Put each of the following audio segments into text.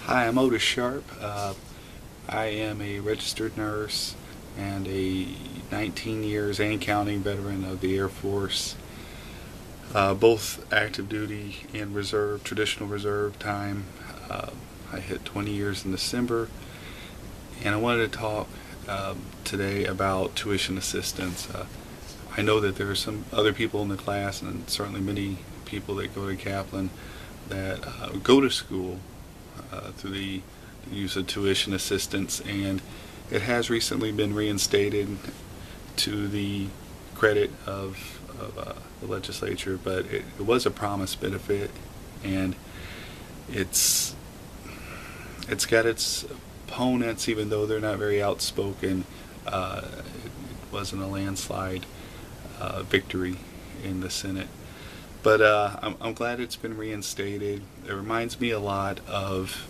Hi, I'm Otis Sharp. I am a registered nurse and a 19 years and counting veteran of the Air Force, both active duty and reserve, traditional reserve time. I hit 20 years in December, and I wanted to talk today about tuition assistance. I know that there are some other people in the class, and certainly many people that go to Kaplan that go to school through the use of tuition assistance, and it has recently been reinstated to the credit of the legislature, but it was a promised benefit, and it's got its opponents, even though they're not very outspoken. It wasn't a landslide victory in the Senate. But I'm glad it's been reinstated. It reminds me a lot of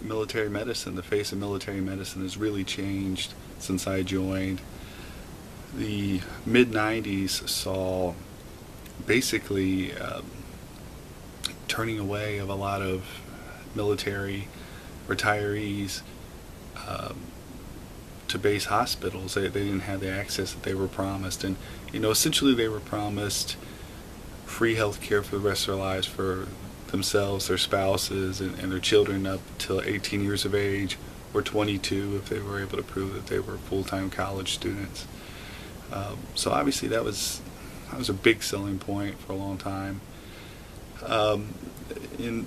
military medicine. The face of military medicine has really changed since I joined. The mid-90s saw basically turning away of a lot of military retirees to base hospitals. They didn't have the access that they were promised, and essentially they were promised free health care for the rest of their lives for themselves, their spouses, and their children up till 18 years of age, or 22 if they were able to prove that they were full-time college students. So obviously that was a big selling point for a long time. In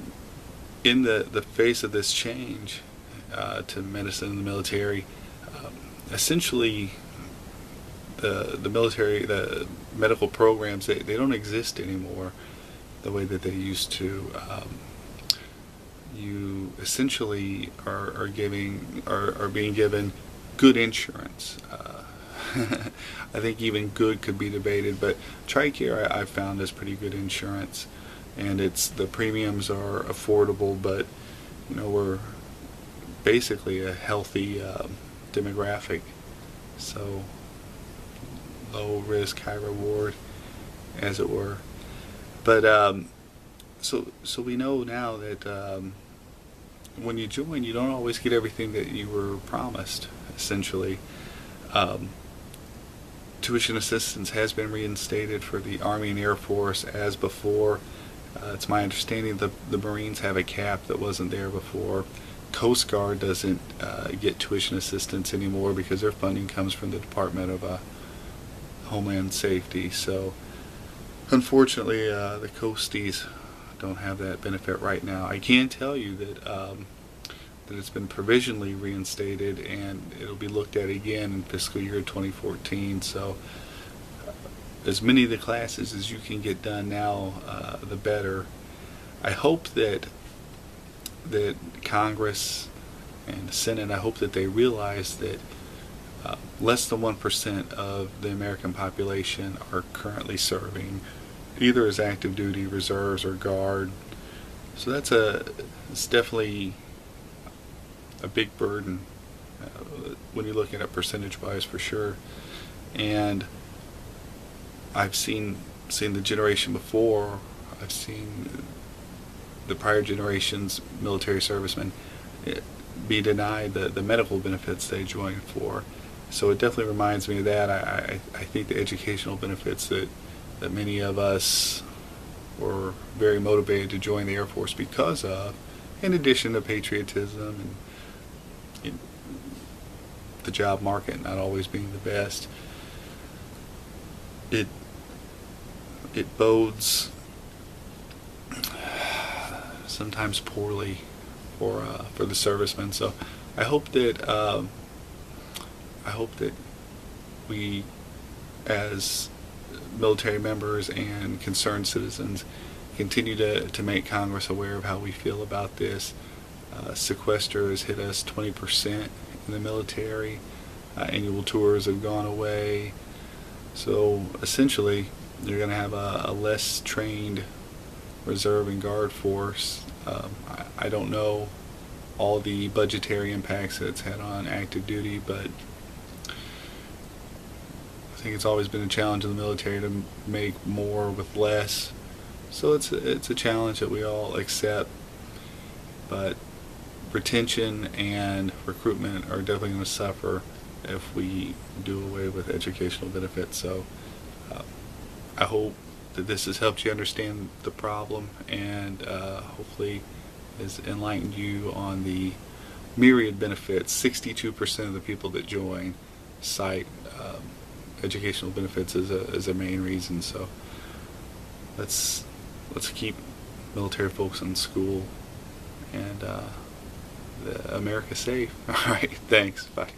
the face of this change to medicine and the military, essentially the medical programs, they don't exist anymore the way that they used to. You essentially are being given good insurance. I think even good could be debated, but TRICARE I've found is pretty good insurance, and the premiums are affordable, but we're basically a healthy demographic, so low risk, high reward, as it were. But so we know now that when you join, you don't always get everything that you were promised. Essentially, tuition assistance has been reinstated for the Army and Air Force as before. It's my understanding that the Marines have a cap that wasn't there before. Coast Guard doesn't get tuition assistance anymore because their funding comes from the Department of Homeland Safety. So unfortunately, the Coasties don't have that benefit right now. I can tell you that it's been provisionally reinstated, and it'll be looked at again in fiscal year 2014. So as many of the classes as you can get done now, the better. I hope that Congress and the Senate, I hope that they realize that less than 1% of the American population are currently serving, either as active duty, reserves, or guard. So it's definitely a big burden when you're looking at percentage wise, for sure. And I've seen the generation before. I've seen the prior generations military servicemen be denied the medical benefits they joined for. So it definitely reminds me of that. I think the educational benefits that many of us were very motivated to join the Air Force because of, in addition to patriotism and the job market not always being the best, it bodes sometimes poorly for the servicemen. So I hope that we, as military members and concerned citizens, continue to make Congress aware of how we feel about this. Sequester has hit us 20% in the military. Annual tours have gone away. So essentially, you're going to have a less trained reserve and guard force. I don't know all the budgetary impacts that it's had on active duty, but I think it's always been a challenge in the military to make more with less. So it's a challenge that we all accept. but retention and recruitment are definitely going to suffer if we do away with educational benefits. So I hope that this has helped you understand the problem, and hopefully has enlightened you on the myriad benefits. 62% of the people that join cite educational benefits as a main reason. So let's keep military folks in school and America safe. All right, thanks. Bye.